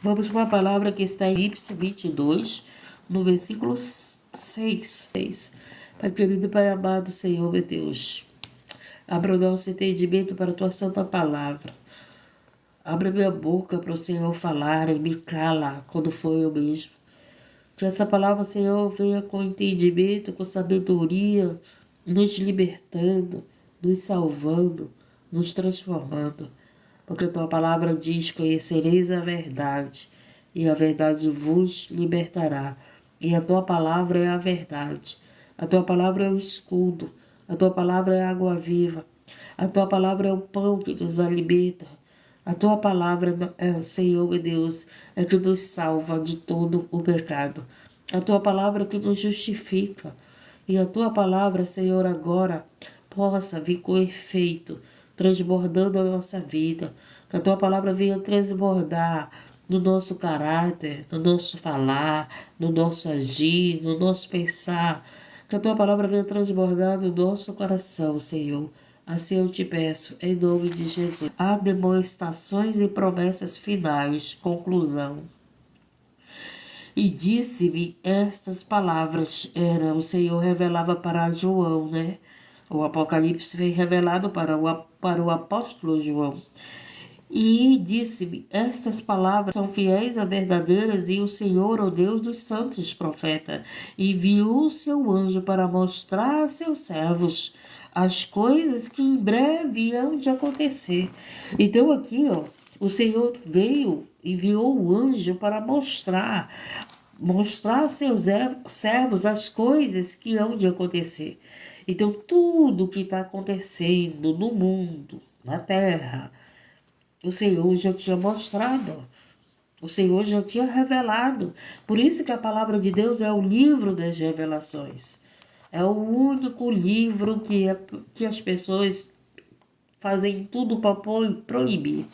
Vamos para a palavra que está em Apocalipse 22, no versículo 6. Pai querido, Pai amado, Senhor, meu Deus, abra o nosso entendimento para a Tua santa palavra. Abra minha boca para o Senhor falar e me cala quando for eu mesmo. Que essa palavra, Senhor, venha com entendimento, com sabedoria, nos libertando, nos salvando, nos transformando. Porque a Tua palavra diz: conhecereis a verdade, e a verdade vos libertará. E a Tua palavra é a verdade. A Tua palavra é o escudo. A Tua palavra é a água viva. A Tua palavra é o pão que nos alimenta. A Tua palavra, Senhor, meu Deus, é que nos salva de todo o pecado. A Tua palavra é que nos justifica. E a Tua palavra, Senhor, agora possa vir com efeito, transbordando a nossa vida. Que a Tua palavra venha transbordar no nosso caráter, no nosso falar, no nosso agir, no nosso pensar. Que a Tua palavra venha transbordar no nosso coração, Senhor. Assim eu te peço, em nome de Jesus. Há demonstrações e promessas finais. Conclusão. E disse-me estas palavras. O Senhor revelava para João, né? O Apocalipse foi revelado para o apóstolo João. E disse-me, estas palavras são fiéis e verdadeiras, e o Senhor, o Deus dos santos profetas, enviou o seu anjo para mostrar a seus servos as coisas que em breve hão de acontecer. Então aqui, o Senhor enviou o anjo para mostrar a seus servos as coisas que hão de acontecer. Então tudo que está acontecendo no mundo, na terra, o Senhor já tinha mostrado, o Senhor já tinha revelado. Por isso que a palavra de Deus é o livro das revelações. É o único livro que as pessoas fazem tudo para proibir.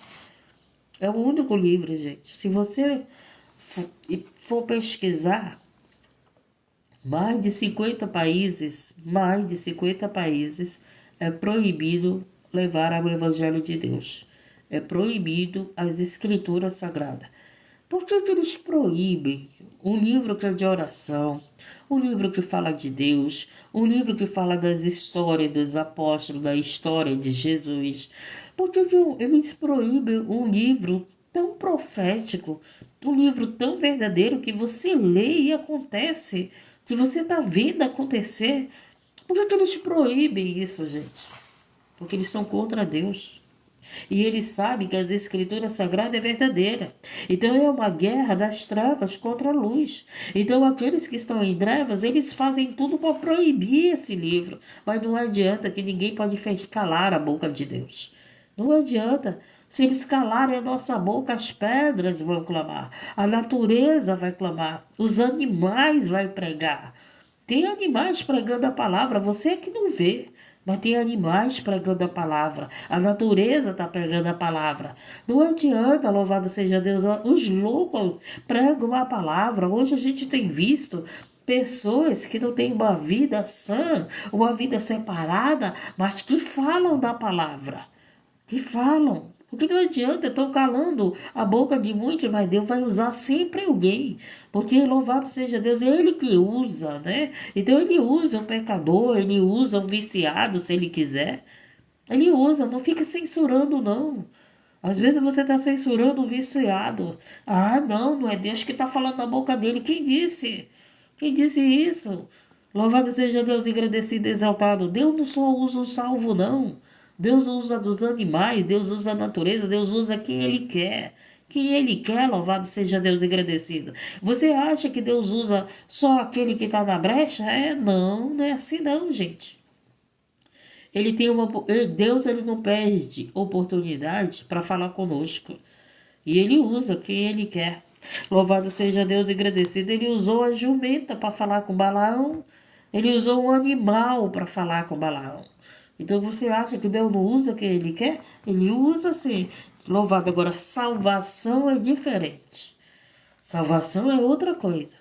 É o único livro, gente. Se você for pesquisar, mais de 50 países é proibido levar o Evangelho de Deus. É proibido as escrituras sagradas. Por que eles proíbem um livro que é de oração, um livro que fala de Deus, um livro que fala das histórias dos apóstolos, da história de Jesus? Por que eles proíbem um livro tão profético, um livro tão verdadeiro que você lê e acontece, que você está vendo acontecer? Por que eles proíbem isso, gente? Porque eles são contra Deus. E eles sabem que as escrituras sagradas é verdadeira. Então é uma guerra das trevas contra a luz. Então aqueles que estão em trevas, eles fazem tudo para proibir esse livro. Mas não adianta, que ninguém pode calar a boca de Deus. Não adianta. Se eles calarem a nossa boca, as pedras vão clamar. A natureza vai clamar. Os animais vão pregar. Tem animais pregando a palavra, você é que não vê. Mas tem animais pregando a palavra. A natureza está pregando a palavra. Não adianta, louvado seja Deus. Os loucos pregam a palavra. Hoje a gente tem visto pessoas que não têm uma vida sã, uma vida separada, mas que falam da palavra. Que falam. Porque não adianta, estão calando a boca de muitos, mas Deus vai usar sempre alguém. Porque louvado seja Deus, é Ele que usa, né? Então Ele usa um pecador, Ele usa um viciado, se Ele quiser. Ele usa, não fica censurando, não. Às vezes você está censurando um viciado. Ah, não é Deus que está falando na boca dele. Quem disse? Quem disse isso? Louvado seja Deus, agradecido e exaltado. Deus não só usa o salvo, não. Deus usa dos animais, Deus usa a natureza, Deus usa quem Ele quer. Quem Ele quer, louvado seja Deus, agradecido. Você acha que Deus usa só aquele que está na brecha? Não é assim não, gente. Deus ele não perde oportunidade para falar conosco. E Ele usa quem Ele quer. Louvado seja Deus, agradecido. Ele usou a jumenta para falar com Balaão. Ele usou um animal para falar com Balaão. Então você acha que Deus não usa quem Ele quer? Ele usa sim. Louvado. Agora, salvação é diferente. Salvação é outra coisa.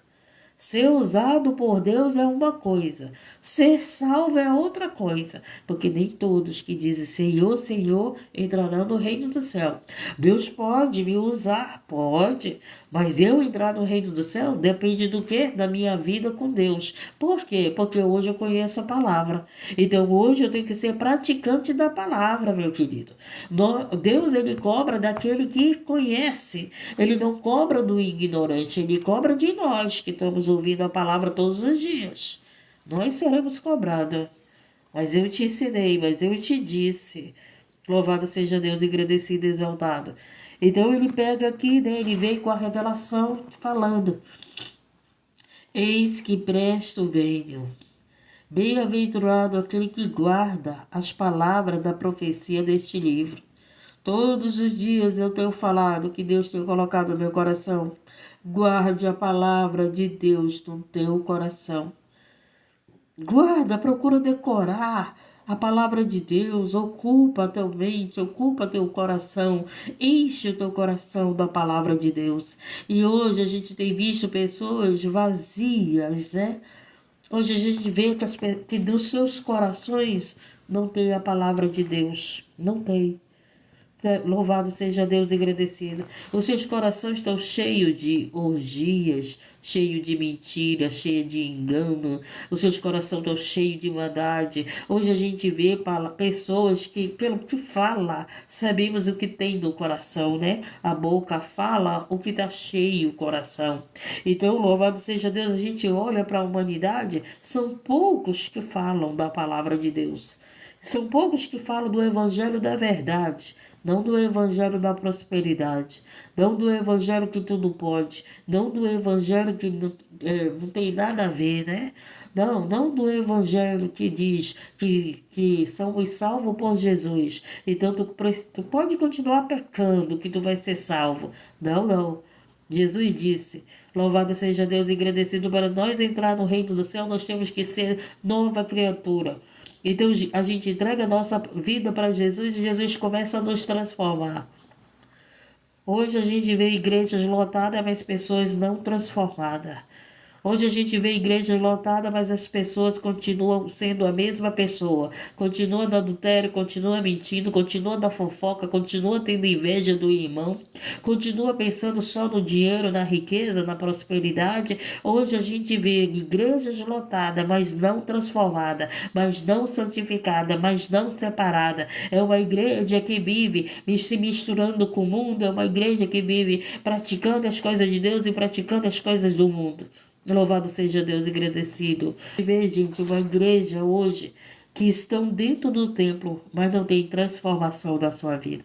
Ser usado por Deus é uma coisa, ser salvo é outra coisa, porque nem todos que dizem Senhor, Senhor entrarão no reino do céu. Deus pode me usar, pode, mas eu entrar no reino do céu depende do quê? Da minha vida com Deus. Por quê? Porque hoje eu conheço a palavra. Então hoje eu tenho que ser praticante da palavra, meu querido. Deus, ele cobra daquele que conhece. Ele não cobra do ignorante, ele cobra de nós que estamos ouvindo a palavra todos os dias. Nós seremos cobrados. Mas eu te ensinei, mas eu te disse. Louvado seja Deus, agradecido e exaltado. Então ele pega aqui, né, ele vem com a revelação falando: eis que presto venho. Bem-aventurado aquele que guarda as palavras da profecia deste livro. Todos os dias eu tenho falado que Deus tem colocado no meu coração. Guarde a palavra de Deus no teu coração. Guarda, procura decorar a palavra de Deus, ocupa a tua mente, ocupa teu coração, enche o teu coração da palavra de Deus. E hoje a gente tem visto pessoas vazias, né? Hoje a gente vê que dos seus corações não tem a palavra de Deus, não tem. Louvado seja Deus e agradecido. Os seus corações estão cheios de orgias, cheios de mentiras, cheios de engano. Os seus corações estão cheios de maldade. Hoje a gente vê pessoas que, pelo que fala, sabemos o que tem no coração, né? A boca fala o que está cheio o coração. Então, louvado seja Deus, a gente olha para a humanidade, são poucos que falam da palavra de Deus. São poucos que falam do evangelho da verdade, não do evangelho da prosperidade, não do evangelho que tudo pode, não do evangelho que não tem nada a ver, né? Não do evangelho que diz que somos salvos por Jesus. Então tu pode continuar pecando que tu vai ser salvo. Não. Jesus disse: louvado seja Deus e agradecido, para nós entrar no reino do céu, nós temos que ser nova criatura. Então a gente entrega a nossa vida para Jesus e Jesus começa a nos transformar. Hoje a gente vê igrejas lotadas, mas pessoas não transformadas. Hoje a gente vê igrejas lotadas, mas as pessoas continuam sendo a mesma pessoa. Continua no adultério, continua mentindo, continua na fofoca, continua tendo inveja do irmão, continua pensando só no dinheiro, na riqueza, na prosperidade. Hoje a gente vê igrejas lotadas, mas não transformadas, mas não santificadas, mas não separadas. É uma igreja que vive se misturando com o mundo, é uma igreja que vive praticando as coisas de Deus e praticando as coisas do mundo. Louvado seja Deus e agradecido. Vê, gente, uma igreja hoje que estão dentro do templo, mas não tem transformação da sua vida.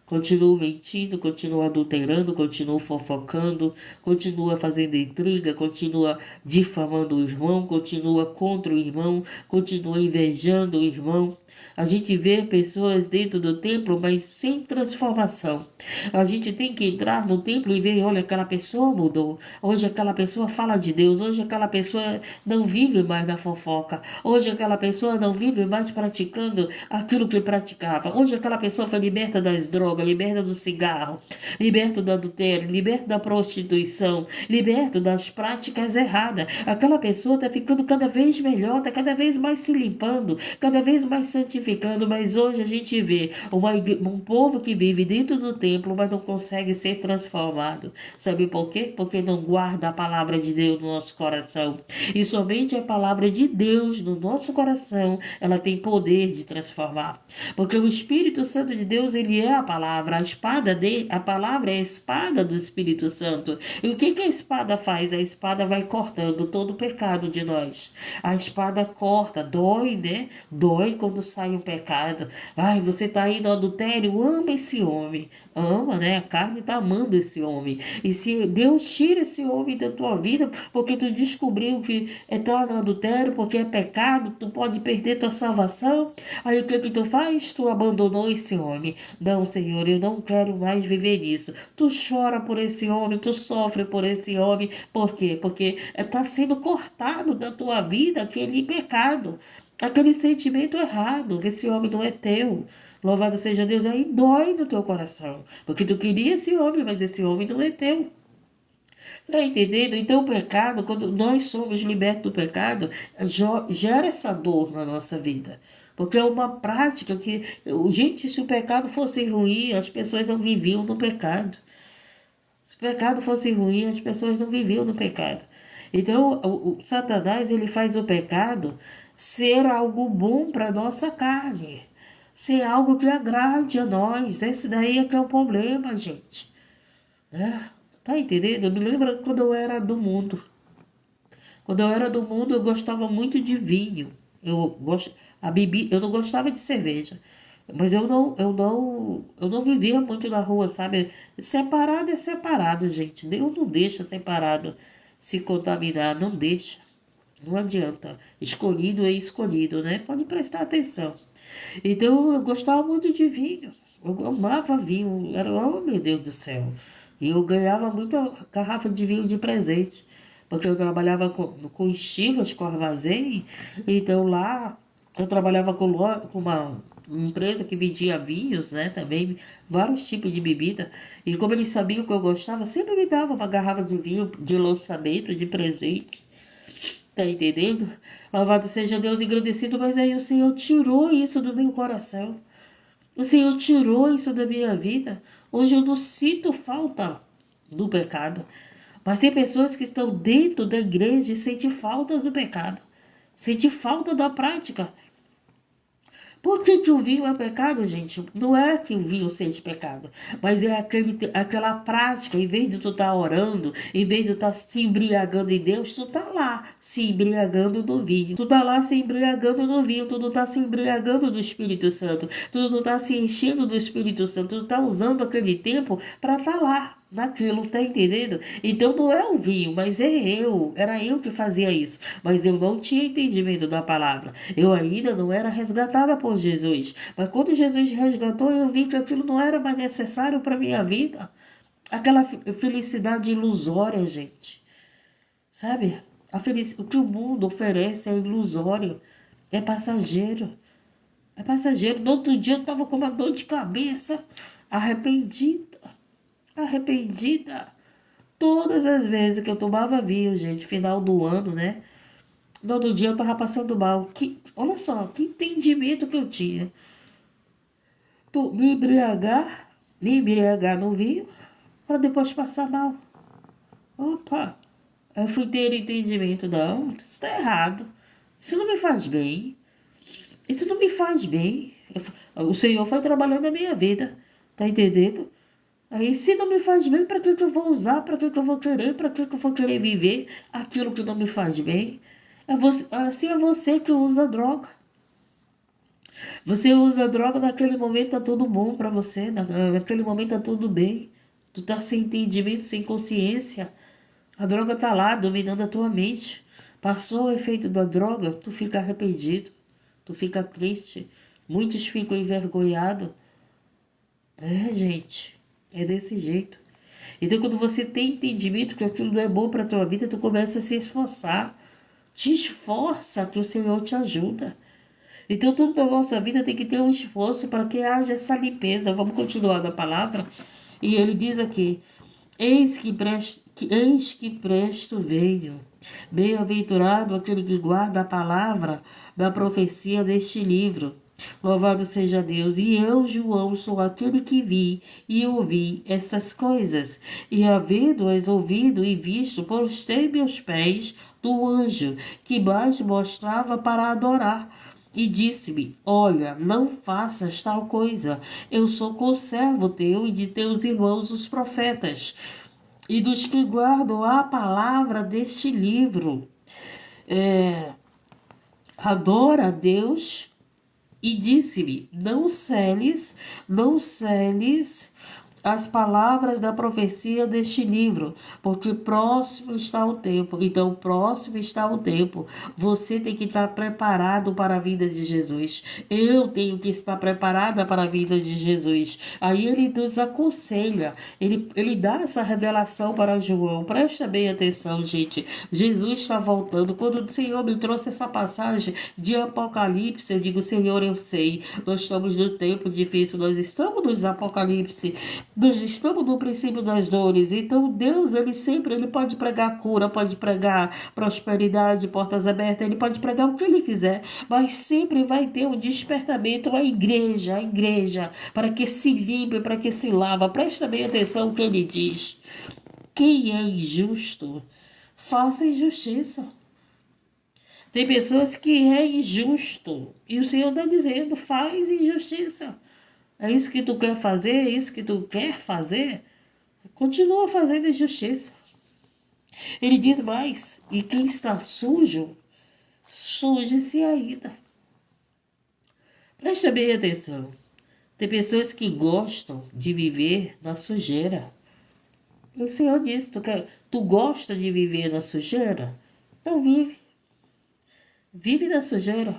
Continua mentindo, continua adulterando, continua fofocando, continua fazendo intriga, continua difamando o irmão, continua contra o irmão, continua invejando o irmão. A gente vê pessoas dentro do templo, mas sem transformação. A gente tem que entrar no templo e ver, olha, aquela pessoa mudou. Hoje aquela pessoa fala de Deus, hoje aquela pessoa não vive mais na fofoca. Hoje aquela pessoa não vive mais praticando aquilo que praticava. Hoje aquela pessoa foi liberta das drogas, liberta do cigarro, liberta do adultério, liberta da prostituição, liberta das práticas erradas. Aquela pessoa está ficando cada vez melhor, está cada vez mais se limpando, cada vez mais santificando. Mas hoje a gente vê um povo que vive dentro do templo, mas não consegue ser transformado. Sabe por quê? Porque não guarda a palavra de Deus no nosso coração. E somente a palavra de Deus no nosso coração, ela tem poder de transformar. Porque o Espírito Santo de Deus, ele é a palavra. A palavra é a espada do Espírito Santo. E o que a espada faz? A espada vai cortando todo o pecado de nós. A espada corta, dói, né? Dói quando sai um pecado. Ai, você está aí no adultério, ama esse homem. Ama, né? A carne está amando esse homem. E se Deus tira esse homem da tua vida, porque tu descobriu que está no adultério, porque é pecado, tu pode perder tua salvação. Aí o que tu faz? Tu abandonou esse homem. Não, Senhor, eu não quero mais viver isso. Tu chora por esse homem, tu sofre por esse homem. Por quê? Porque está sendo cortado da tua vida aquele pecado, aquele sentimento errado, que esse homem não é teu. Louvado seja Deus. Aí dói no teu coração, porque tu queria esse homem, mas esse homem não é teu. Tá entendendo? Então o pecado, quando nós somos libertos do pecado, gera essa dor na nossa vida. Porque é uma prática que, gente, se o pecado fosse ruim, as pessoas não viviam no pecado. Se o pecado fosse ruim, as pessoas não viviam no pecado. Então, o Satanás, ele faz o pecado ser algo bom para a nossa carne. Ser algo que agrade a nós. Esse daí é que é o problema, gente. Né? Tá entendendo? Eu me lembro quando eu era do mundo. Quando eu era do mundo, eu gostava muito de vinho. Eu não gostava de cerveja. Mas eu não vivia muito na rua, sabe? Separado é separado, gente. Deus não deixa separado se contaminar, não deixa. Não adianta. Escolhido é escolhido, né? Pode prestar atenção. Então eu gostava muito de vinho. Eu amava vinho. Era, oh meu Deus do céu. E eu ganhava muita garrafa de vinho de presente. Porque eu trabalhava com estilos, com armazém. Então lá eu trabalhava com uma empresa que vendia vinhos, né? Também vários tipos de bebida. E como eles sabiam que eu gostava, sempre me dava uma garrafa de vinho de lançamento, de presente. Tá entendendo? Louvado seja Deus, engrandecido, mas aí o Senhor tirou isso do meu coração. O Senhor tirou isso da minha vida. Hoje eu não sinto falta do pecado. Mas tem pessoas que estão dentro da igreja e sentem falta do pecado. Sentem falta da prática. Por que, que o vinho é pecado, gente? Não é que o vinho seja pecado, mas é aquela prática, em vez de tu estar orando, em vez de tu estar se embriagando em Deus, tu tá lá se embriagando no vinho. Tu tá lá se embriagando no vinho, tu não tá se embriagando do Espírito Santo, tu não tá se enchendo do Espírito Santo, tu tá usando aquele tempo para estar lá. Naquilo, tá entendendo? Então não é o vinho, mas era eu que fazia isso, mas eu não tinha entendimento da palavra, eu ainda não era resgatada por Jesus, mas quando Jesus resgatou, eu vi que aquilo não era mais necessário para minha vida, aquela felicidade ilusória, gente, sabe? O que o mundo oferece é ilusório, é passageiro, no outro dia eu tava com uma dor de cabeça, arrependida. Todas as vezes que eu tomava vinho, gente, final do ano, né? No outro dia eu tava passando mal. Olha só, que entendimento que eu tinha. Me embriagar no vinho, para depois passar mal. Opa, eu fui ter entendimento. Não, isso está errado. Isso não me faz bem. Isso não me faz bem. O Senhor foi trabalhando a minha vida. Tá entendendo? Aí, se não me faz bem, para que que eu vou usar? Para que que eu vou querer? Para que que eu vou querer viver aquilo que não me faz bem? Assim é você que usa droga. Você usa droga, naquele momento tá tudo bom para você, naquele momento tá tudo bem. Tu tá sem entendimento, sem consciência. A droga tá lá, dominando a tua mente. Passou o efeito da droga, tu fica arrependido, tu fica triste. Muitos ficam envergonhados. É, gente, é desse jeito. Então, quando você tem entendimento que aquilo não é bom para a tua vida, tu começa a se esforçar. Te esforça que o Senhor te ajuda. Então, tudo na nossa vida tem que ter um esforço para que haja essa limpeza. Vamos continuar na palavra? E ele diz aqui: eis que presto venho. Bem-aventurado aquele que guarda a palavra da profecia deste livro. Louvado seja Deus. E eu, João, sou aquele que vi e ouvi essas coisas. E havendo-as ouvido e visto, postei meus pés do anjo, que mais mostrava para adorar. E disse-me: olha, não faças tal coisa. Eu sou conservo teu e de teus irmãos os profetas, e dos que guardam a palavra deste livro. Adora a Deus. E disse-me: não celes as palavras da profecia deste livro, porque próximo está o tempo. Então, próximo está o tempo. Você tem que estar preparado para a vida de Jesus. Eu tenho que estar preparada para a vida de Jesus. Aí ele nos aconselha, ele dá essa revelação para João. Presta bem atenção, gente. Jesus está voltando. Quando o Senhor me trouxe essa passagem de Apocalipse, eu digo: Senhor, eu sei, nós estamos no tempo difícil, nós estamos nos Apocalipse. Nós estamos no princípio das dores, então Deus, ele pode pregar cura, pode pregar prosperidade, portas abertas, ele pode pregar o que ele quiser, mas sempre vai ter um despertamento, a igreja, para que se limpe, para que se lava. Presta bem atenção no que ele diz. Quem é injusto, faça injustiça. Tem pessoas que é injusto, e o Senhor está dizendo, faz injustiça. É isso que tu quer fazer? É isso que tu quer fazer? Continua fazendo injustiça. Ele diz mais: e quem está sujo, suje-se ainda. Presta bem atenção. Tem pessoas que gostam de viver na sujeira. E o Senhor diz: tu gosta de viver na sujeira? Então vive. Vive na sujeira.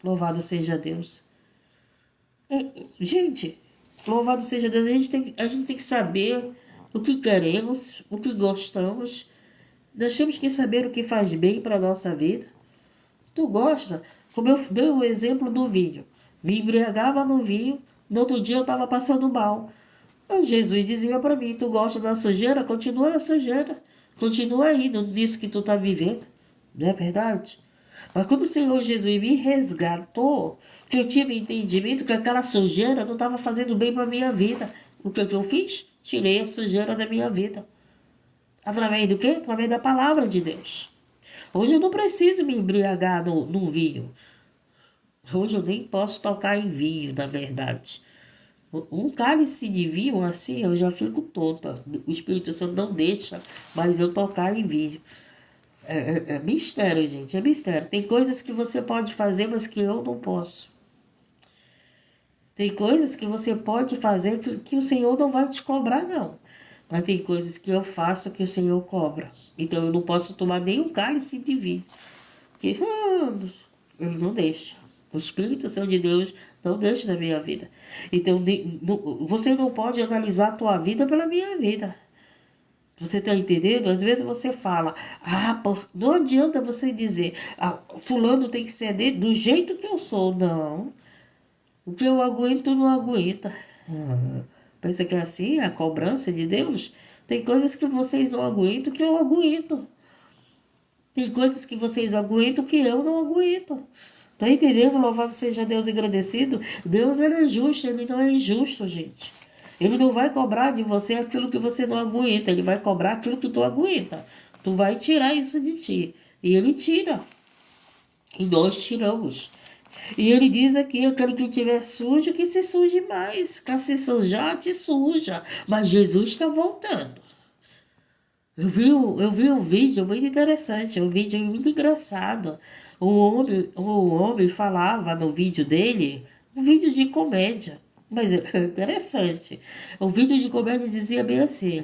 Louvado seja Deus. Gente, louvado seja Deus, a gente tem que saber o que queremos, o que gostamos. Nós temos que saber o que faz bem para a nossa vida. Tu gosta? Como eu dei o exemplo do vinho. Me embriagava no vinho, no outro dia eu estava passando mal. Mas Jesus dizia para mim, tu gosta da sujeira? Continua na sujeira. Continua aí nisso que tu está vivendo. Não é verdade? Mas quando o Senhor Jesus me resgatou, que eu tive entendimento que aquela sujeira não estava fazendo bem para a minha vida. O que eu fiz? Tirei a sujeira da minha vida. Através do quê? Através da palavra de Deus. Hoje eu não preciso me embriagar no vinho. Hoje eu nem posso tocar em vinho, na verdade. Um cálice de vinho, assim, eu já fico tonta. O Espírito Santo não deixa mais eu tocar em vinho. É mistério, gente, é mistério. Tem coisas que você pode fazer, mas que eu não posso. Tem coisas que você pode fazer que o Senhor não vai te cobrar, não. Mas tem coisas que eu faço que o Senhor cobra. Então eu não posso tomar nenhum cálice de vinho. Porque ele não deixa. O Espírito Santo de Deus não deixa na minha vida. Então você não pode analisar a tua vida pela minha vida. Você está entendendo? Às vezes você fala, não adianta você dizer, fulano tem que ser do jeito que eu sou. Não. O que eu aguento, não aguenta. Pensa que é assim, a cobrança de Deus? Tem coisas que vocês não aguentam que eu aguento. Tem coisas que vocês aguentam que eu não aguento. Tá entendendo? Louvado seja Deus, agradecido. Deus, ele é justo, ele não é injusto, gente. Ele não vai cobrar de você aquilo que você não aguenta. Ele vai cobrar aquilo que tu aguenta. Tu vai tirar isso de ti. E ele tira. E nós tiramos. E ele diz aqui, aquele que estiver sujo, que se suje mais. Quer se sujar, te suja. Mas Jesus está voltando. Eu vi um vídeo muito interessante, um vídeo muito engraçado. O homem falava no vídeo dele, um vídeo de comédia, mas é interessante. O vídeo de comédia dizia bem assim,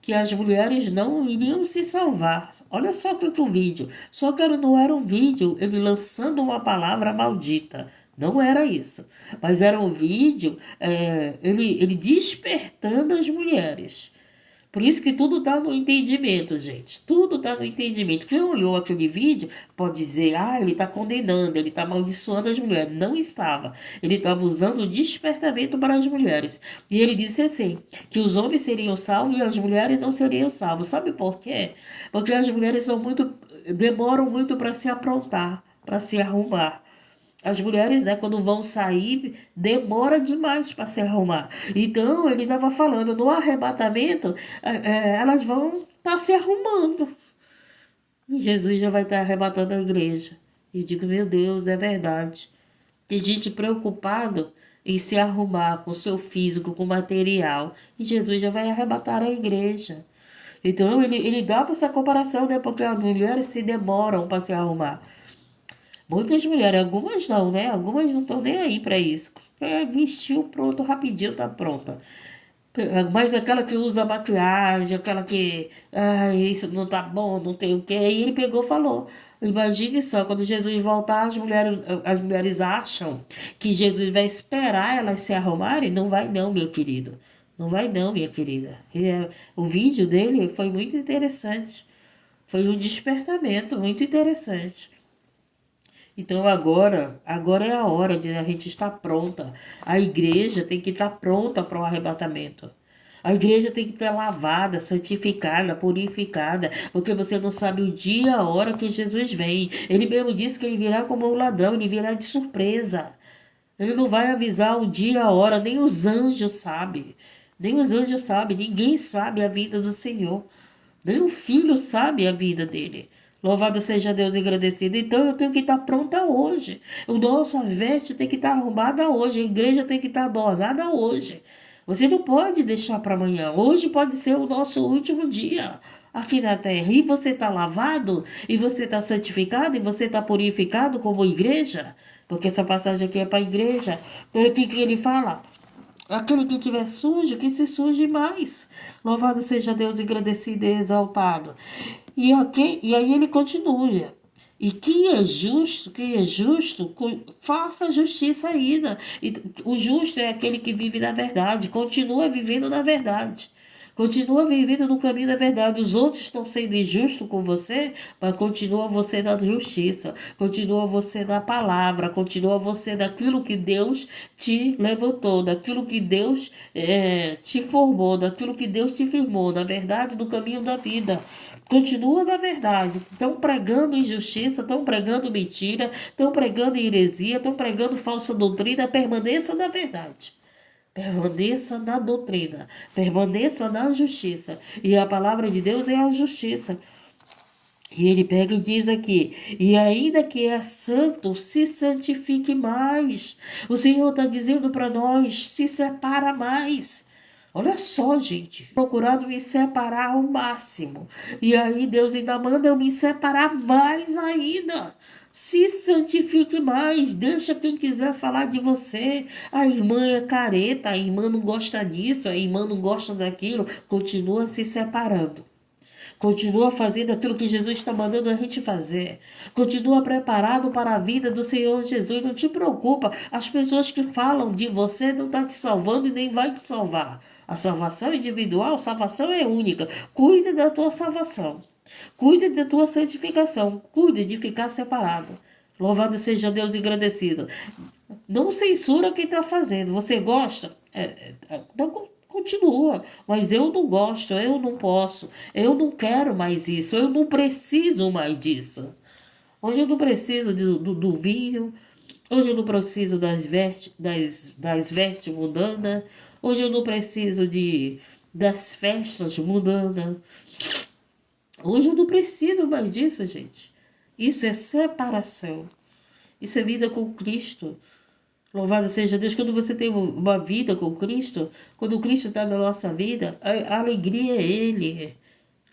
que as mulheres não iriam se salvar. Olha só que o vídeo, só que não era um vídeo ele lançando uma palavra maldita. Não era isso, mas era um vídeo ele despertando as mulheres. Por isso que tudo está no entendimento, gente. Tudo está no entendimento. Quem olhou aquele vídeo pode dizer, ele está condenando, ele está amaldiçoando as mulheres. Não estava. Ele estava usando o despertamento para as mulheres. E ele disse assim, que os homens seriam salvos e as mulheres não seriam salvos. Sabe por quê? Porque as mulheres demoram muito para se aprontar, para se arrumar. As mulheres, né, quando vão sair, demora demais para se arrumar. Então, ele estava falando, no arrebatamento, elas vão estar se arrumando. E Jesus já vai estar arrebatando a igreja. E digo, meu Deus, é verdade. Tem gente preocupado em se arrumar com seu físico, com material. E Jesus já vai arrebatar a igreja. Então, ele dava essa comparação, né, porque as mulheres se demoram para se arrumar. Muitas mulheres, algumas não, né? Algumas não estão nem aí para isso. Vestiu, pronto, rapidinho tá pronta. Mas aquela que usa maquiagem, aquela que, isso não tá bom, não tem o quê. Aí ele pegou e falou. Imagine só, quando Jesus voltar, as mulheres acham que Jesus vai esperar elas se arrumarem. Não vai não, meu querido. Não vai não, minha querida. O vídeo dele foi muito interessante. Foi um despertamento muito interessante. Então agora é a hora de a gente estar pronta. A igreja tem que estar pronta para o arrebatamento. A igreja tem que estar lavada, santificada, purificada, porque você não sabe o dia, a hora que Jesus vem. Ele mesmo disse que ele virá como um ladrão, ele virá de surpresa. Ele não vai avisar o dia, a hora, nem os anjos sabem. Nem os anjos sabem, ninguém sabe a vida do Senhor. Nem o filho sabe a vida dele. Louvado seja Deus e agradecido. Então eu tenho que estar pronta hoje. O nosso veste tem que estar arrumada hoje. A igreja tem que estar adornada hoje. Você não pode deixar para amanhã. Hoje pode ser o nosso último dia aqui na terra. E você está lavado, e você está santificado, e você está purificado como igreja. Porque essa passagem aqui é para a igreja. Então o que ele fala? Aquele que estiver sujo, que se suje mais. Louvado seja Deus, agradecido e exaltado. E aí ele continua. E quem é justo, faça justiça ainda. E o justo é aquele que vive na verdade, continua vivendo na verdade. Continua vivendo no caminho da verdade. Os outros estão sendo injustos com você, mas continua você na justiça. Continua você na palavra. Continua você naquilo que Deus te levantou, daquilo que Deus te formou, daquilo que Deus te firmou, na verdade, no caminho da vida. Continua na verdade. Estão pregando injustiça, estão pregando mentira, estão pregando heresia, estão pregando falsa doutrina. Permaneça na verdade. Permaneça na doutrina, permaneça na justiça. E a palavra de Deus é a justiça. E ele pega e diz aqui: e ainda que é santo, se santifique mais. O Senhor está dizendo para nós: se separa mais. Olha só, gente, procurado me separar ao máximo. E aí Deus ainda manda eu me separar mais ainda. Se santifique mais, deixa quem quiser falar de você. A irmã é careta, a irmã não gosta disso, a irmã não gosta daquilo. Continua se separando. Continua fazendo aquilo que Jesus está mandando a gente fazer. Continua preparado para a vida do Senhor Jesus. Não te preocupa. As pessoas que falam de você não estão te salvando e nem vai te salvar. A salvação é individual, a salvação é única. Cuida da tua salvação. Cuide da tua santificação. Cuide de ficar separado. Louvado seja Deus e agradecido. Não censura quem está fazendo. Você gosta? Não, continua. Mas eu não gosto, eu não posso. Eu não quero mais isso. Eu não preciso mais disso. Hoje eu não preciso do vinho. Hoje eu não preciso das vestes mudanas. Hoje eu não preciso das festas mudanas. Hoje eu não preciso mais disso, gente. Isso é separação. Isso é vida com Cristo. Louvado seja Deus. Quando você tem uma vida com Cristo, quando o Cristo está na nossa vida, a alegria é Ele.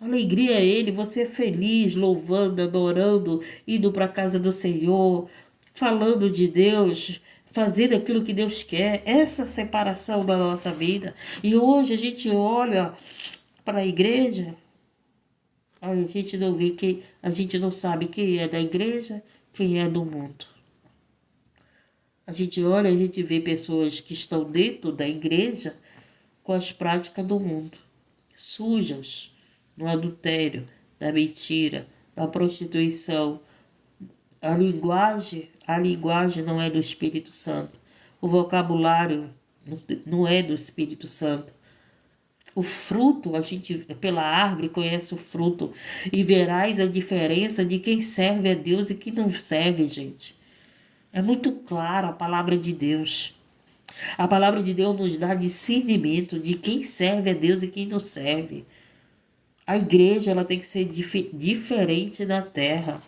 A alegria é Ele. Você é feliz, louvando, adorando, indo para a casa do Senhor, falando de Deus, fazendo aquilo que Deus quer. Essa separação da nossa vida. E hoje a gente olha para a igreja, a gente não vê a gente não sabe quem é da igreja, quem é do mundo. A gente olha e a gente vê pessoas que estão dentro da igreja com as práticas do mundo, sujas, no adultério, na mentira, na prostituição. A linguagem não é do Espírito Santo. O vocabulário não é do Espírito Santo. O fruto, a gente pela árvore conhece o fruto e verás a diferença de quem serve a Deus e quem não serve, gente. É muito claro a palavra de Deus. A palavra de Deus nos dá discernimento de quem serve a Deus e quem não serve. A igreja ela tem que ser diferente na terra.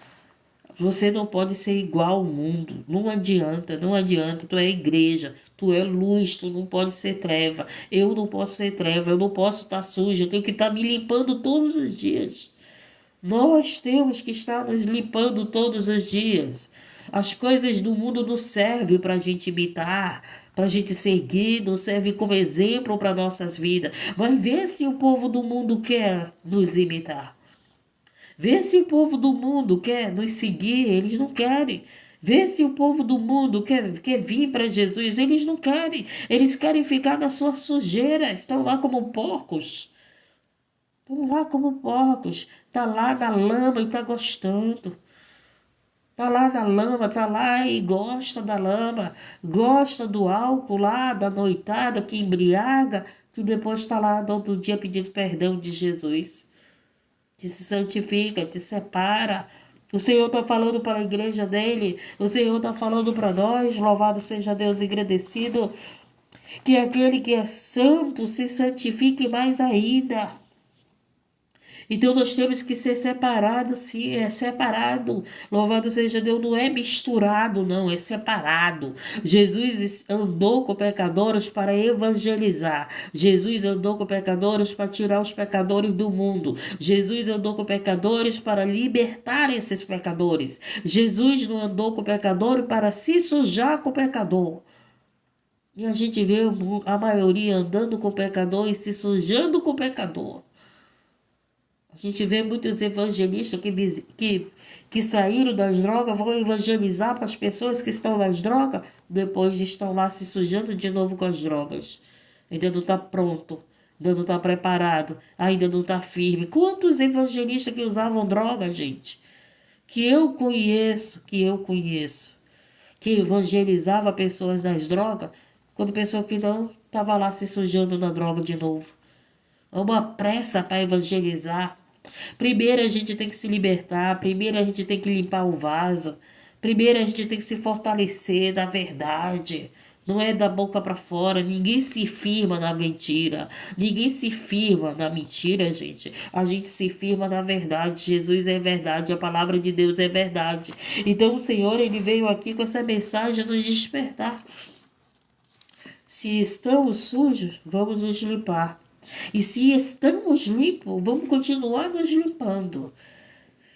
Você não pode ser igual ao mundo. Não adianta, não adianta. Tu é igreja, tu é luz, tu não pode ser treva. Eu não posso ser treva, eu não posso estar suja. Eu tenho que estar me limpando todos os dias. Nós temos que estar nos limpando todos os dias. As coisas do mundo não servem para a gente imitar, para a gente seguir, não servem como exemplo para nossas vidas. Mas vê se o povo do mundo quer nos imitar. Vê se o povo do mundo quer nos seguir, eles não querem. Vê se o povo do mundo quer vir para Jesus, eles não querem. Eles querem ficar na sua sujeira, estão lá como porcos. Estão lá como porcos, está lá na lama e está gostando. Está lá na lama, está lá e gosta da lama, gosta do álcool lá, da noitada que embriaga, que depois está lá no outro dia pedindo perdão de Jesus. Que se santifica, te separa. O Senhor está falando para a igreja dele, o Senhor está falando para nós, louvado seja Deus agradecido, que aquele que é santo se santifique mais ainda. Então nós temos que ser separados, sim, é separado. Louvado seja Deus, não é misturado, não, é separado. Jesus andou com pecadores para evangelizar. Jesus andou com pecadores para tirar os pecadores do mundo. Jesus andou com pecadores para libertar esses pecadores. Jesus não andou com pecador para se sujar com o pecador. E a gente vê a maioria andando com o pecador e se sujando com o pecador. A gente vê muitos evangelistas que saíram das drogas, vão evangelizar para as pessoas que estão nas drogas, depois estão lá se sujando de novo com as drogas. Ainda não está pronto, ainda não está preparado, ainda não está firme. Quantos evangelistas que usavam droga, gente? Que eu conheço, que evangelizava pessoas nas drogas, quando pessoa que não estava lá se sujando na droga de novo. É uma pressa para evangelizar. Primeiro a gente tem que se libertar, primeiro a gente tem que limpar o vaso, primeiro a gente tem que se fortalecer na verdade. Não é da boca para fora, ninguém se firma na mentira, ninguém se firma na mentira, gente. A gente se firma na verdade. Jesus é verdade, a palavra de Deus é verdade. Então o Senhor, ele veio aqui com essa mensagem nos despertar. Se estamos sujos, vamos nos limpar. E se estamos limpos, vamos continuar nos limpando.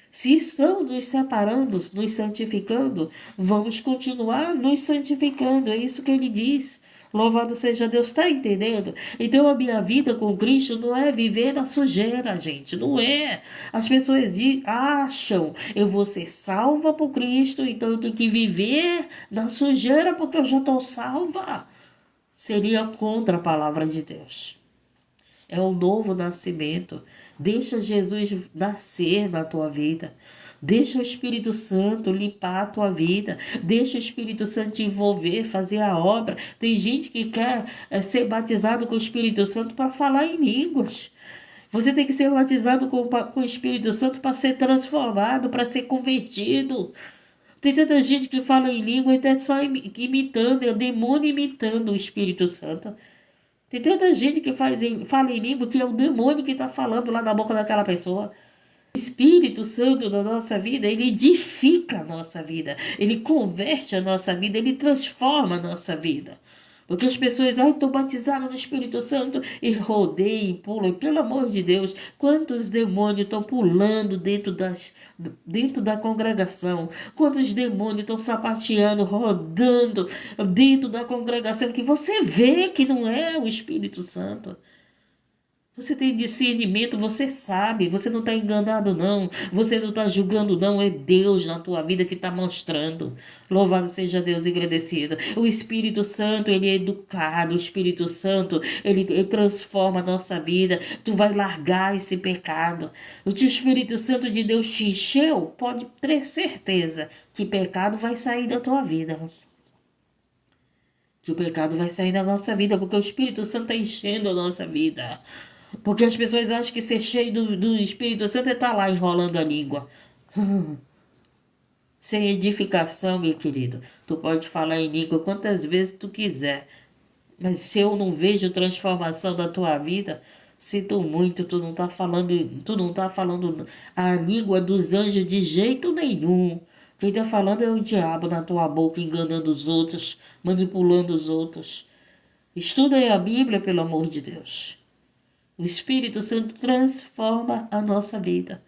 Se estamos nos separando, nos santificando, vamos continuar nos santificando. É isso que ele diz. Louvado seja Deus, está entendendo? Então a minha vida com Cristo não é viver na sujeira, gente, não é. As pessoas acham, eu vou ser salva por Cristo, então eu tenho que viver na sujeira porque eu já estou salva. Seria contra a palavra de Deus. É um novo nascimento. Deixa Jesus nascer na tua vida. Deixa o Espírito Santo limpar a tua vida. Deixa o Espírito Santo te envolver, fazer a obra. Tem gente que quer ser batizado com o Espírito Santo para falar em línguas. Você tem que ser batizado com o Espírito Santo para ser transformado, para ser convertido. Tem tanta gente que fala em língua e está só imitando, é o demônio imitando o Espírito Santo. Tem tanta gente que fala em língua que é o demônio que está falando lá na boca daquela pessoa. O Espírito Santo na nossa vida, ele edifica a nossa vida, ele converte a nossa vida, ele transforma a nossa vida. Porque as pessoas, estou batizado no Espírito Santo e rodeiam e pulam. Pelo amor de Deus, quantos demônios estão pulando dentro da congregação? Quantos demônios estão sapateando, rodando dentro da congregação que você vê que não é o Espírito Santo? Você tem discernimento, você sabe, você não está enganado não, você não está julgando não, é Deus na tua vida que está mostrando. Louvado seja Deus e agradecido. O Espírito Santo, ele é educado, o Espírito Santo, ele transforma a nossa vida, tu vai largar esse pecado. O Espírito Santo de Deus te encheu, pode ter certeza que pecado vai sair da tua vida. Que o pecado vai sair da nossa vida, porque o Espírito Santo está enchendo a nossa vida. Porque as pessoas acham que ser cheio do Espírito Santo é estar lá enrolando a língua. Sem edificação, meu querido. Tu pode falar em língua quantas vezes tu quiser. Mas se eu não vejo transformação da tua vida, sinto muito, tu não tá falando a língua dos anjos de jeito nenhum. Quem está falando é o diabo na tua boca, enganando os outros, manipulando os outros. Estuda aí a Bíblia, pelo amor de Deus. O Espírito Santo transforma a nossa vida.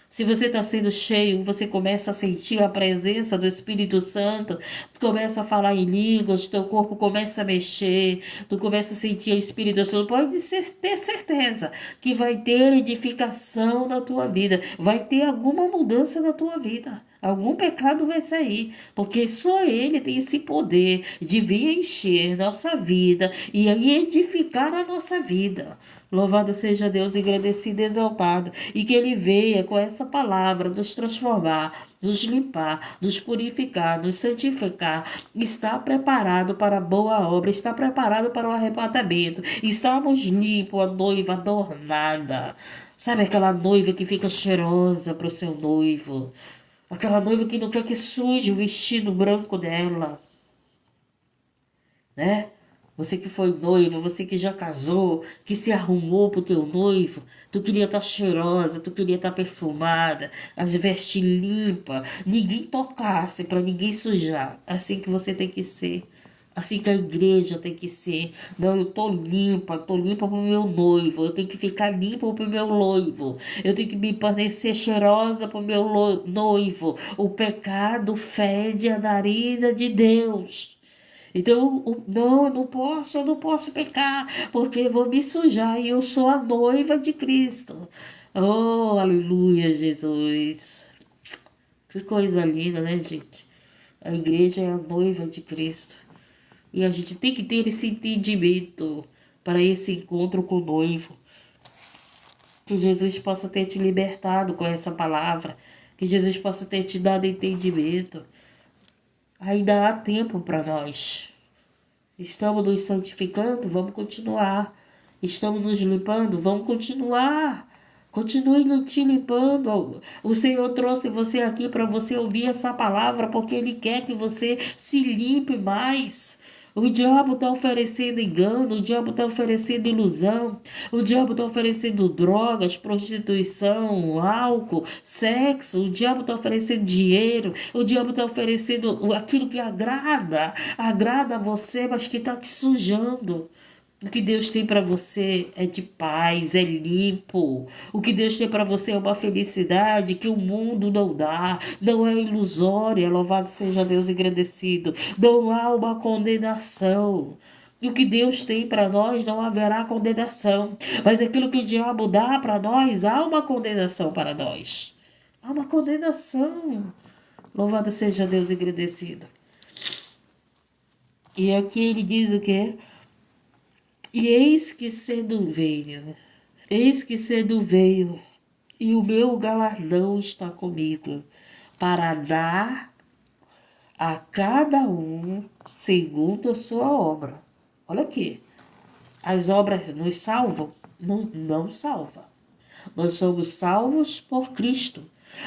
Se você está sendo cheio, você começa a sentir a presença do Espírito Santo, começa a falar em línguas, teu corpo começa a mexer, tu começa a sentir o Espírito Santo. Pode ter certeza que vai ter edificação na tua vida, vai ter alguma mudança na tua vida. Algum pecado vai sair, porque só Ele tem esse poder de vir encher nossa vida e edificar a nossa vida. Louvado seja Deus, engrandecido e exaltado. E que Ele venha com essa palavra nos transformar, nos limpar, nos purificar, nos santificar. Está preparado para a boa obra, está preparado para o arrebatamento. Estamos limpos, a noiva adornada. Sabe aquela noiva que fica cheirosa para o seu noivo? Aquela noiva que não quer que suje o vestido branco dela, né? Você que foi noiva, você que já casou, que se arrumou pro teu noivo, tu queria estar cheirosa, tu queria estar perfumada, as vestes limpas, ninguém tocasse para ninguém sujar. Assim que você tem que ser. Assim que a igreja tem que ser. Não, eu tô limpa pro meu noivo. Eu tenho que ficar limpa pro meu noivo. Eu tenho que me parecer cheirosa pro meu noivo. O pecado fede a narina de Deus. Então, não, eu não posso pecar, porque vou me sujar e eu sou a noiva de Cristo. Oh, aleluia, Jesus. Que coisa linda, né, gente? A igreja é a noiva de Cristo. E a gente tem que ter esse entendimento para esse encontro com o noivo. Que Jesus possa ter te libertado com essa palavra. Que Jesus possa ter te dado entendimento. Ainda há tempo para nós. Estamos nos santificando? Vamos continuar. Estamos nos limpando? Vamos continuar. Continue te limpando. O Senhor trouxe você aqui para você ouvir essa palavra, porque Ele quer que você se limpe mais. O diabo está oferecendo engano, o diabo está oferecendo ilusão, o diabo está oferecendo drogas, prostituição, álcool, sexo, o diabo está oferecendo dinheiro, o diabo está oferecendo aquilo que agrada a você, mas que está te sujando. O que Deus tem para você é de paz, é limpo. O que Deus tem para você é uma felicidade que o mundo não dá, não é ilusória. Louvado seja Deus, engrandecido. Não há uma condenação. E o que Deus tem para nós não haverá condenação. Mas aquilo que o diabo dá para nós, há uma condenação para nós. Há uma condenação. Louvado seja Deus, engrandecido. E aqui ele diz o quê? E eis que cedo veio, e o meu galardão está comigo, para dar a cada um segundo a sua obra. Olha aqui, as obras nos salvam? Não, não salva. Nós somos salvos por Cristo,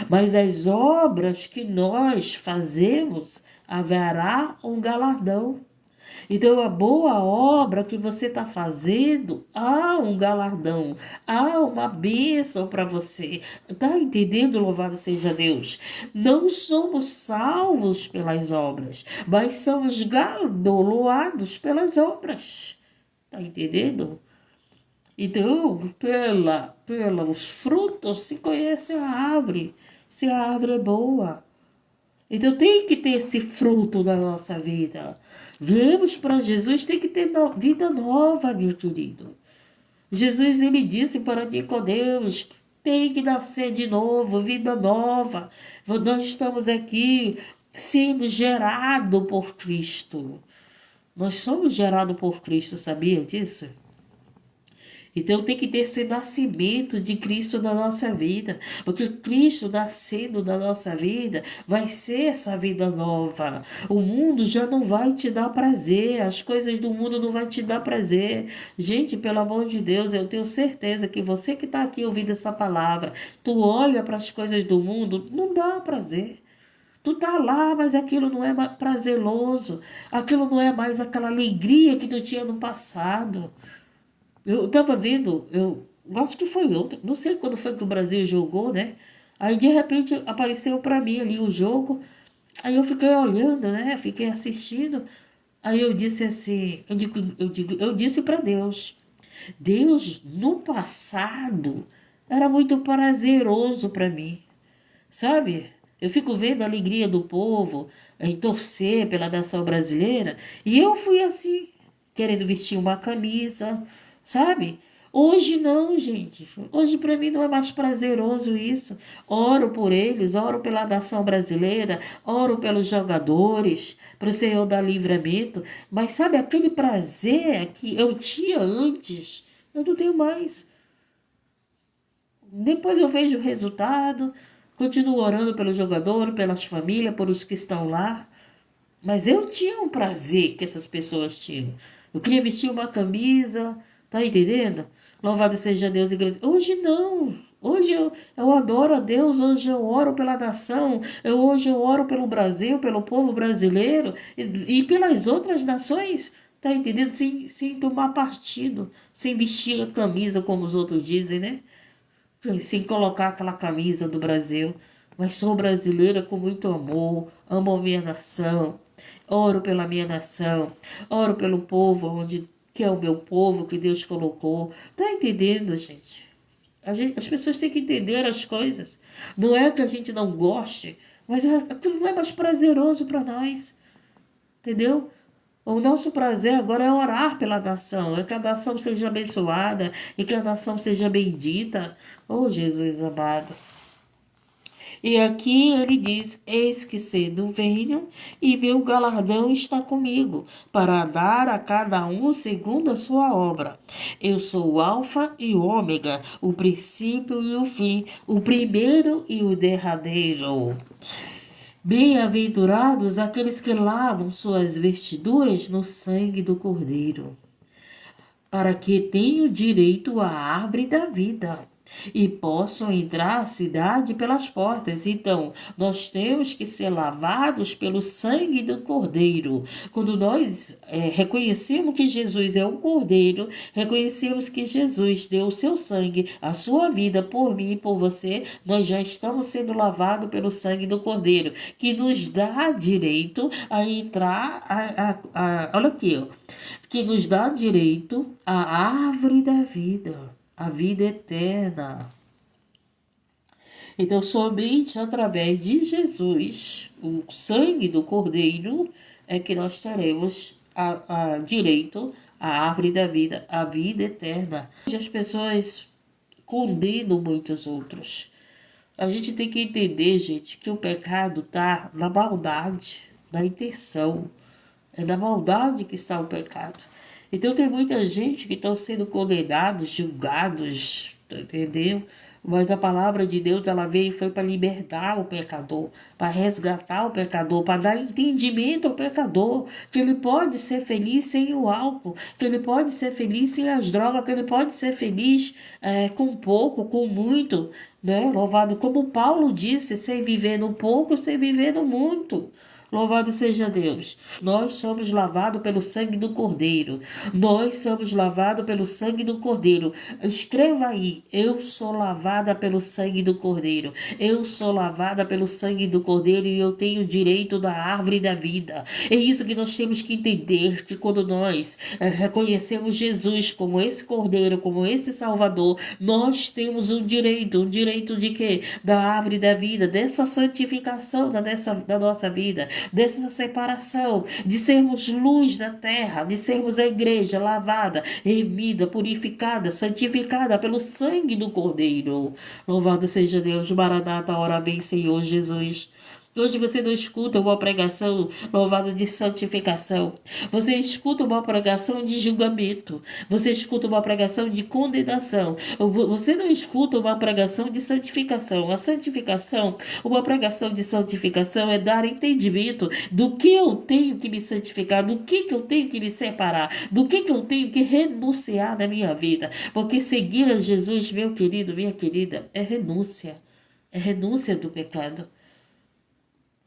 mas as obras que nós fazemos, haverá um galardão. Então, a boa obra que você está fazendo, há um galardão, há uma bênção para você. Está entendendo? Louvado seja Deus. Não somos salvos pelas obras, mas somos galardoados pelas obras. Está entendendo? Então, pelos frutos se conhece a árvore, se a árvore é boa. Então tem que ter esse fruto na nossa vida. Viemos para Jesus, tem que ter vida nova, meu querido. Jesus, ele disse para Nicodemos, tem que nascer de novo, vida nova. Nós estamos aqui sendo gerados por Cristo. Nós somos gerados por Cristo, sabia disso? Então tem que ter esse nascimento de Cristo na nossa vida, porque Cristo nascendo na nossa vida vai ser essa vida nova. O mundo já não vai te dar prazer, as coisas do mundo não vai te dar prazer. Gente, pelo amor de Deus, eu tenho certeza que você que está aqui ouvindo essa palavra, tu olha para as coisas do mundo, não dá prazer. Tu tá lá, mas aquilo não é mais prazeroso, aquilo não é mais aquela alegria que tu tinha no passado. Eu tava vendo, eu acho que foi ontem, não sei quando foi que o Brasil jogou, né? Aí de repente apareceu pra mim ali o jogo, aí eu fiquei olhando, né? Fiquei assistindo, aí eu disse assim, eu disse pra Deus, Deus, no passado era muito prazeroso pra mim, sabe? Eu fico vendo a alegria do povo em torcer pela nação brasileira, e eu fui assim, querendo vestir uma camisa, sabe? Hoje não, gente. Hoje para mim não é mais prazeroso isso. Oro por eles, oro pela nação brasileira, oro pelos jogadores, para o Senhor dar livramento. Mas sabe aquele prazer que eu tinha antes? Eu não tenho mais. Depois eu vejo o resultado, continuo orando pelo jogador, pelas famílias, por os que estão lá. Mas eu tinha um prazer que essas pessoas tinham. Eu queria vestir uma camisa, tá entendendo? Louvado seja Deus e grande. Hoje não. Hoje eu adoro a Deus, hoje eu oro pela nação, hoje eu oro pelo Brasil, pelo povo brasileiro e pelas outras nações, tá entendendo? Sem tomar partido, sem vestir a camisa como os outros dizem, né? Sem colocar aquela camisa do Brasil. Mas sou brasileira com muito amor, amo a minha nação, oro pela minha nação, oro pelo povo onde que é o meu povo que Deus colocou. Tá entendendo, gente? As pessoas têm que entender as coisas. Não é que a gente não goste, mas aquilo não é mais prazeroso para nós. Entendeu? O nosso prazer agora é orar pela nação, é que a nação seja abençoada e que a nação seja bendita. Oh, Jesus amado. E aqui ele diz: eis que cedo venho, e meu galardão está comigo, para dar a cada um segundo a sua obra. Eu sou o Alfa e o Ômega, o princípio e o fim, o primeiro e o derradeiro. Bem-aventurados aqueles que lavam suas vestiduras no sangue do Cordeiro, para que tenham direito à árvore da vida e possam entrar à cidade pelas portas. Então, nós temos que ser lavados pelo sangue do Cordeiro. Quando nós reconhecemos que Jesus é o Cordeiro, reconhecemos que Jesus deu o seu sangue, a sua vida por mim e por você, nós já estamos sendo lavados pelo sangue do Cordeiro, que nos dá direito a entrar, olha aqui, ó, que nos dá direito à árvore da vida, a vida eterna. Então, somente através de Jesus, o sangue do Cordeiro, é que nós teremos direito à árvore da vida, a vida eterna. As pessoas condenam muitos outros. A gente tem que entender, gente, que o pecado está na maldade, na intenção. É da maldade que está o pecado. Então tem muita gente que estão sendo condenados, julgados, entendeu? Mas a palavra de Deus, ela veio e foi para libertar o pecador, para resgatar o pecador, para dar entendimento ao pecador, que ele pode ser feliz sem o álcool, que ele pode ser feliz sem as drogas, que ele pode ser feliz com pouco, com muito, né? Louvado, como Paulo disse, sem viver no pouco, sem viver no muito. Louvado seja Deus. Nós somos lavados pelo sangue do Cordeiro. Nós somos lavados pelo sangue do Cordeiro. Escreva aí: eu sou lavada pelo sangue do Cordeiro. Eu sou lavada pelo sangue do Cordeiro e eu tenho direito da árvore da vida. É isso que nós temos que entender, que quando nós reconhecemos Jesus como esse Cordeiro, como esse Salvador, nós temos um direito de quê? Da árvore da vida, dessa santificação da nossa vida, dessa separação, de sermos luz na terra, de sermos a igreja lavada, remida, purificada, santificada pelo sangue do Cordeiro. Louvado seja Deus, Maranata, ora vem, Senhor Jesus. Hoje você não escuta uma pregação louvada de santificação. Você escuta uma pregação de julgamento. Você escuta uma pregação de condenação. Você não escuta uma pregação de santificação. A santificação, uma pregação de santificação é dar entendimento do que eu tenho que me santificar, do que eu tenho que me separar, do que eu tenho que renunciar na minha vida. Porque seguir a Jesus, meu querido, minha querida, é renúncia. É renúncia do pecado.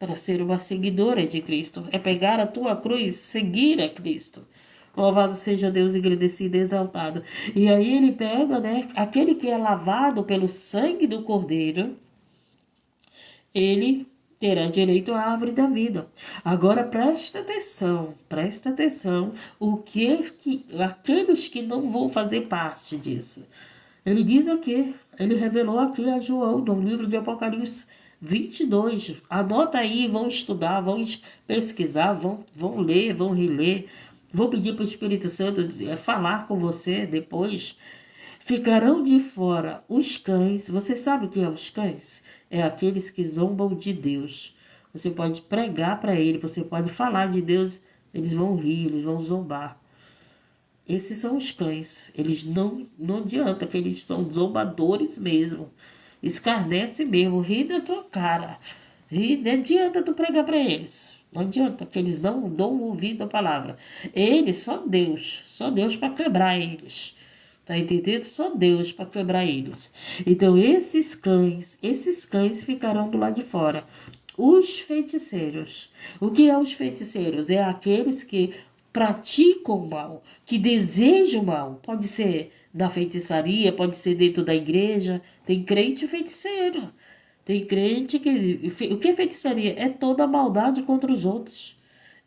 Para ser uma seguidora de Cristo, é pegar a tua cruz e seguir a Cristo. Louvado seja Deus, agradecido e exaltado. E aí ele pega, né, aquele que é lavado pelo sangue do Cordeiro, ele terá direito à árvore da vida. Agora presta atenção, aqueles que não vão fazer parte disso. Ele diz aqui, ele revelou aqui a João, no livro de Apocalipse 22. Anota aí, vão estudar, vão pesquisar, vão ler, vão reler. Vou pedir para o Espírito Santo falar com você depois. Ficarão de fora os cães. Você sabe o que é os cães? É aqueles que zombam de Deus. Você pode pregar para ele, você pode falar de Deus, eles vão rir, eles vão zombar. Esses são os cães. Eles não adianta, que eles são zombadores mesmo. Escarnece mesmo, ri da tua cara. Ri, não adianta tu pregar para eles. Não adianta, que eles não dão ouvido à palavra. Eles, só Deus para quebrar eles. Tá entendendo? Só Deus para quebrar eles. Então esses cães ficarão do lado de fora. Os feiticeiros. O que é os feiticeiros? É aqueles que praticam o mal, que desejam o mal. Pode ser da feitiçaria, pode ser dentro da igreja. Tem crente feiticeiro. Tem crente que... O que é feitiçaria? É toda a maldade contra os outros.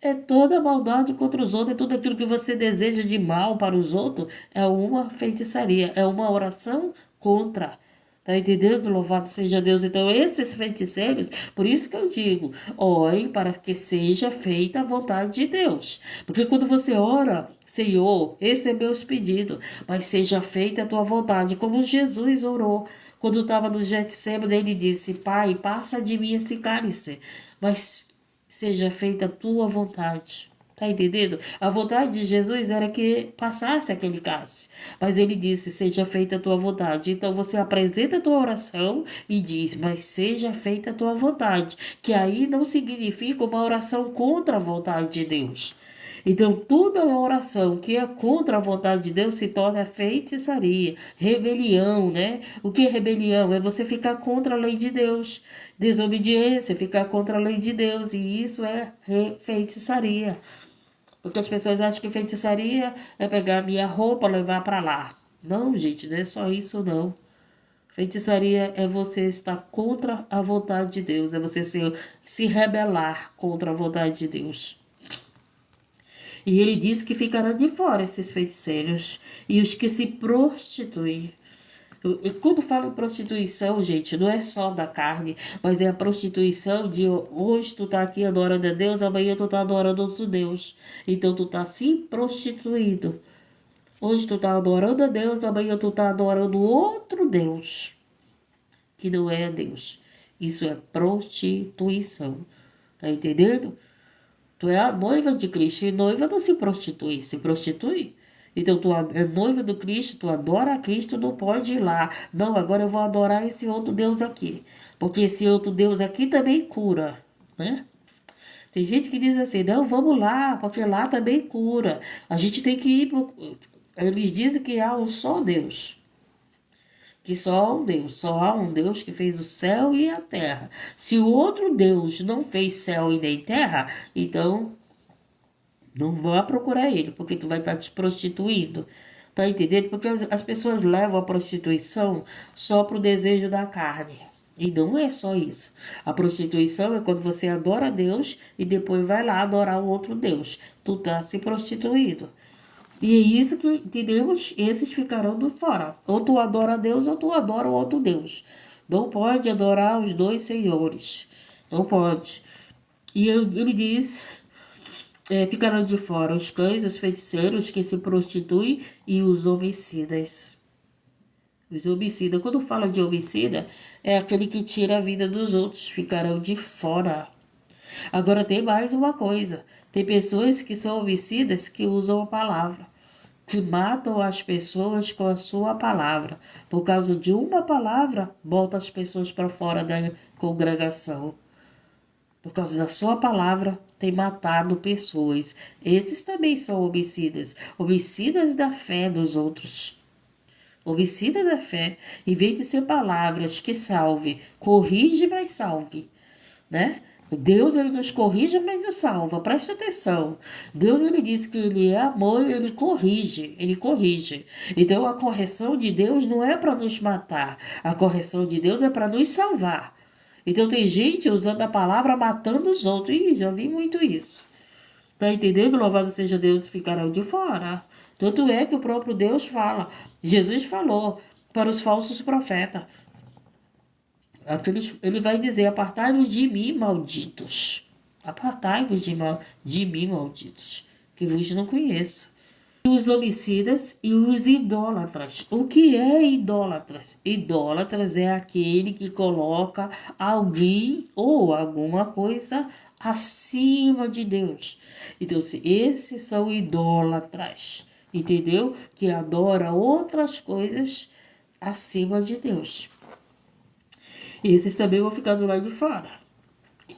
É toda a maldade contra os outros. É tudo aquilo que você deseja de mal para os outros. É uma feitiçaria. É uma oração contra. Tá entendendo? Louvado seja Deus. Então, esses feiticeiros, por isso que eu digo, orem para que seja feita a vontade de Deus. Porque quando você ora, Senhor, esse é meus pedidos, mas seja feita a tua vontade, como Jesus orou. Quando estava no Getsemane, ele disse, Pai, passa de mim esse cálice, mas seja feita a tua vontade. Tá entendendo? A vontade de Jesus era que passasse aquele cálice. Mas ele disse, seja feita a tua vontade. Então você apresenta a tua oração e diz, mas seja feita a tua vontade. Que aí não significa uma oração contra a vontade de Deus. Então, toda oração que é contra a vontade de Deus se torna feitiçaria, rebelião, né? O que é rebelião? É você ficar contra a lei de Deus. Desobediência, ficar contra a lei de Deus. E isso é feitiçaria. Porque as pessoas acham que feitiçaria é pegar a minha roupa e levar para lá. Não, gente, não é só isso, não. Feitiçaria é você estar contra a vontade de Deus, é você se rebelar contra a vontade de Deus. E ele diz que ficarão de fora esses feiticeiros e os que se prostituem. Quando falo em prostituição, gente, não é só da carne, mas é a prostituição de hoje tu tá aqui adorando a Deus, amanhã tu tá adorando outro Deus. Então tu tá se prostituindo. Hoje tu tá adorando a Deus, amanhã tu tá adorando outro Deus, que não é Deus. Isso é prostituição. Tá entendendo? Tu é a noiva de Cristo e noiva não se prostitui, se prostitui. Então tu é noiva do Cristo, tu adora a Cristo, não pode ir lá. Não, agora eu vou adorar esse outro Deus aqui. Porque esse outro Deus aqui também cura, né? Tem gente que diz assim, não, vamos lá, porque lá também cura. A gente tem que ir pro... Eles dizem que há um só Deus. Que só há um Deus, só há um Deus que fez o céu e a terra. Se o outro Deus não fez céu e nem terra, então não vá procurar ele, porque tu vai estar te prostituindo. Tá entendendo? Porque as pessoas levam a prostituição só pro desejo da carne. E não é só isso. A prostituição é quando você adora a Deus e depois vai lá adorar o outro Deus. Tu tá se prostituindo. E é isso que, entendemos? Esses ficarão do fora. Ou tu adora a Deus ou tu adora o outro Deus. Não pode adorar os dois senhores. Não pode. E ele diz, ficarão de fora os cães, os feiticeiros que se prostituem e os homicidas. Os homicidas, quando fala de homicida, é aquele que tira a vida dos outros, ficarão de fora. Agora tem mais uma coisa. Tem pessoas que são homicidas que usam a palavra, que matam as pessoas com a sua palavra. Por causa de uma palavra, bota as pessoas para fora da congregação. Por causa da sua palavra, tem matado pessoas. Esses também são homicidas. Homicidas da fé dos outros. Homicida da fé, em vez de ser palavras que salve, corrige, mas salve, né? Deus, ele nos corrige, mas nos salva. Presta atenção. Deus, ele diz que ele é amor e ele corrige. Ele corrige. Então, a correção de Deus não é para nos matar. A correção de Deus é para nos salvar. Então, tem gente usando a palavra matando os outros. Ih, já vi muito isso. Tá entendendo? Louvado seja Deus, ficarão de fora. Tanto é que o próprio Deus fala. Jesus falou para os falsos profetas. Ele vai dizer, apartai-vos de mim, malditos. Apartai-vos de mim, malditos, que vos não conheço. E os homicidas e os idólatras. O que é idólatras? Idólatras é aquele que coloca alguém ou alguma coisa acima de Deus. Então, esses são idólatras. entendeu? Que adora outras coisas acima de Deus. Esses também vão ficar do lado de fora.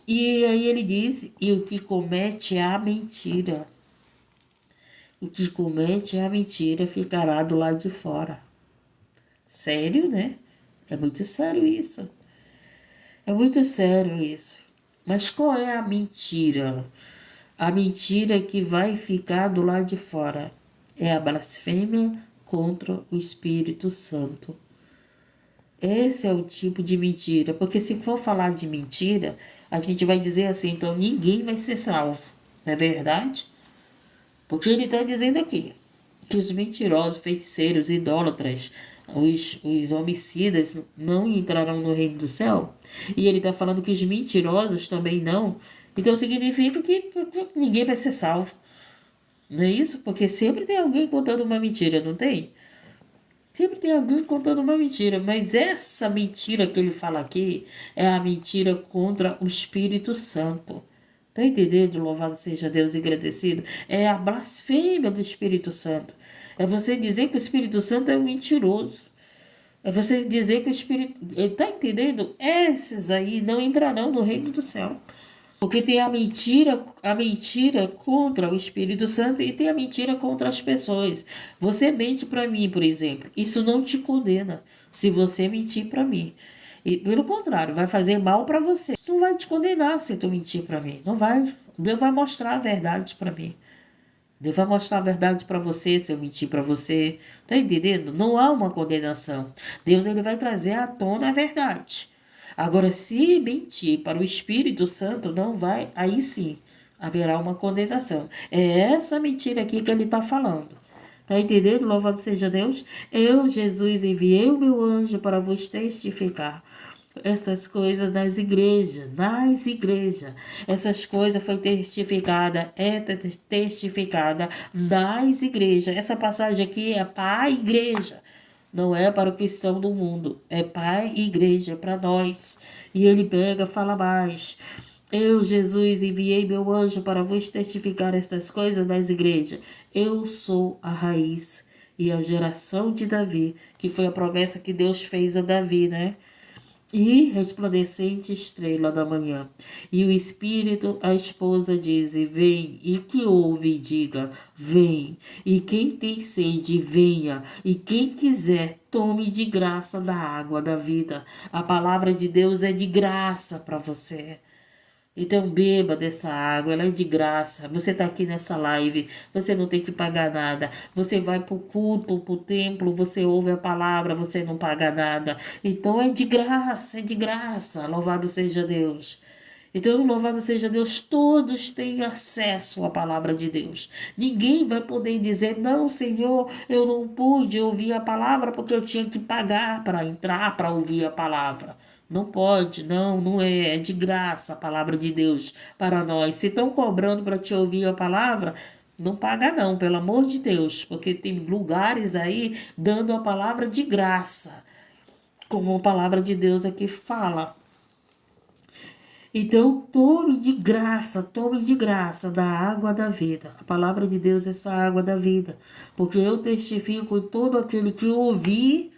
E aí ele diz, e o que comete a mentira. O que comete a mentira ficará do lado de fora. Sério, né? É muito sério isso. É muito sério isso. Mas qual é a mentira? A mentira que vai ficar do lado de fora é a blasfêmia contra o Espírito Santo. Esse é o tipo de mentira, porque se for falar de mentira, a gente vai dizer assim, então ninguém vai ser salvo, não é verdade? Porque ele está dizendo aqui que os mentirosos, feiticeiros, idólatras, os homicidas não entrarão no reino do céu. E ele está falando que os mentirosos também não. Então significa que ninguém vai ser salvo. Não é isso? Porque sempre tem alguém contando uma mentira, não tem? Sempre tem alguém contando uma mentira, mas essa mentira que ele fala aqui é a mentira contra o Espírito Santo. Tá entendendo? Louvado seja Deus e agradecido. É a blasfêmia do Espírito Santo. É você dizer que o Espírito Santo é um mentiroso. É você dizer que o Espírito... Tá entendendo? Esses aí não entrarão no reino do céu. Porque tem a mentira contra o Espírito Santo e tem a mentira contra as pessoas. Você mente para mim, por exemplo. Isso não te condena se você mentir para mim. E pelo contrário, vai fazer mal para você. Não vai te condenar se tu mentir para mim. Não vai. Deus vai mostrar a verdade para mim. Deus vai mostrar a verdade para você se eu mentir para você. Tá entendendo? Não há uma condenação. Deus ele vai trazer à tona a verdade. Agora, se mentir para o Espírito Santo, não vai, aí sim haverá uma condenação. É essa mentira aqui que ele está falando. Está entendendo? Louvado seja Deus. Eu, Jesus, enviei o meu anjo para vos testificar estas coisas nas igrejas, Essas coisas foi testificada nas igrejas. Essa passagem aqui é para a igreja. Não é para o cristão do mundo, é pai e igreja, para nós. E ele pega, fala mais. Eu, Jesus, enviei meu anjo para vos testificar estas coisas nas igrejas. Eu sou a raiz e a geração de Davi, que foi a promessa que Deus fez a Davi, né? E resplandecente estrela da manhã. E o Espírito, a esposa, diz: vem. E que ouve, diga: vem. E quem tem sede, venha. E quem quiser, tome de graça da água da vida. A palavra de Deus é de graça para você. Então beba dessa água, ela é de graça. Você está aqui nessa live, você não tem que pagar nada. Você vai para o culto, para o templo, você ouve a palavra, você não paga nada. Então é de graça, é de graça. Louvado seja Deus. Então, louvado seja Deus, todos têm acesso à palavra de Deus. Ninguém vai poder dizer, não, Senhor, eu não pude ouvir a palavra porque eu tinha que pagar para entrar, para ouvir a palavra. Não pode, não é de graça a palavra de Deus para nós. Se estão cobrando para te ouvir a palavra, não paga não, pelo amor de Deus, porque tem lugares aí dando a palavra de graça, como a palavra de Deus aqui fala. Então, tome de graça da água da vida. A palavra de Deus é essa água da vida, porque eu testifico todo aquele que ouvir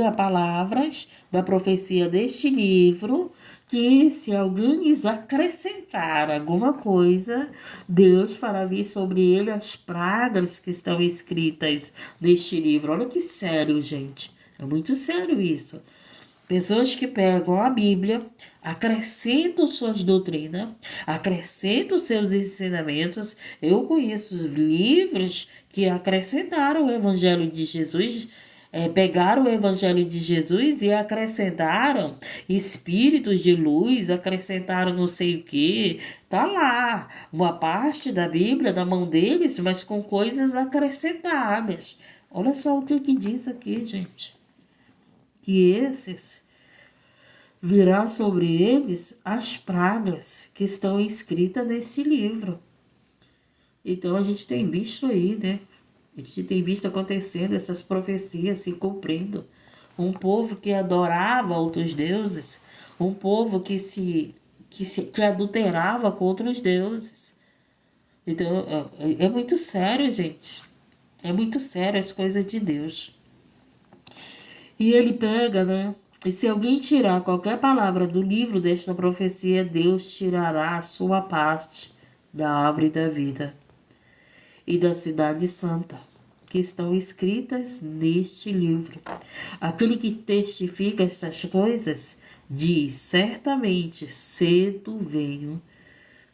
a palavras da profecia deste livro, que se alguém lhes acrescentar alguma coisa, Deus fará vir sobre ele as pragas que estão escritas neste livro. Olha que sério, gente. É muito sério isso. Pessoas que pegam a Bíblia, acrescentam suas doutrinas, acrescentam seus ensinamentos. Eu conheço os livros que acrescentaram o Evangelho de Jesus, pegaram o Evangelho de Jesus e acrescentaram espíritos de luz, acrescentaram não sei o que. Tá lá, uma parte da Bíblia na mão deles, mas com coisas acrescentadas. Olha só o que diz aqui, gente. Que esses virá sobre eles as pragas que estão escritas nesse livro. Então a gente tem visto aí, né? A gente tem visto acontecendo essas profecias se cumprindo. Um povo que adorava outros deuses, um povo que adulterava com outros deuses. Então é muito sério, gente. É muito sério as coisas de Deus. E ele pega, né? E se alguém tirar qualquer palavra do livro desta profecia, Deus tirará a sua parte da árvore da vida e da cidade santa, que estão escritas neste livro. Aquele que testifica estas coisas diz: certamente cedo venho.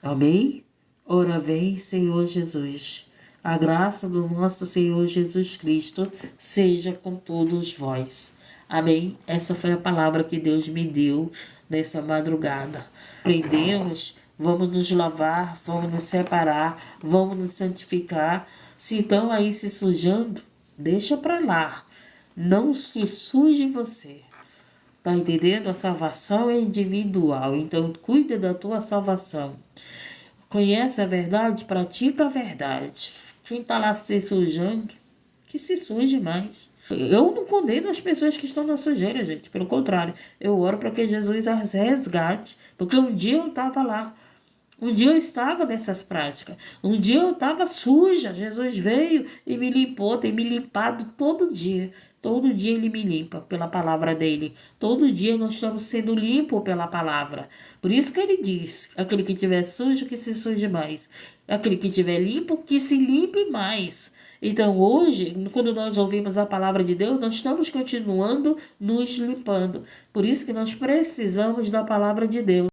Amém? Ora vem, Senhor Jesus. A graça do nosso Senhor Jesus Cristo seja com todos vós. Amém? Essa foi a palavra que Deus me deu nessa madrugada. Aprendemos, vamos nos lavar, vamos nos separar, vamos nos santificar. Se estão aí se sujando, deixa para lá. Não se suje você. Tá entendendo? A salvação é individual, então cuida da tua salvação. Conhece a verdade, pratica a verdade. Quem está lá se sujando, que se suje mais. Eu não condeno as pessoas que estão na sujeira, gente. Pelo contrário, eu oro para que Jesus as resgate. Porque um dia eu estava lá. Um dia eu estava nessas práticas. Um dia eu estava suja. Jesus veio e me limpou. Tem me limpado todo dia. Todo dia ele me limpa pela palavra dele. Todo dia nós estamos sendo limpos pela palavra. Por isso que ele diz: aquele que estiver sujo, que se suje mais. Aquele que estiver limpo, que se limpe mais. Então hoje, quando nós ouvimos a palavra de Deus, nós estamos continuando nos limpando. Por isso que nós precisamos da palavra de Deus.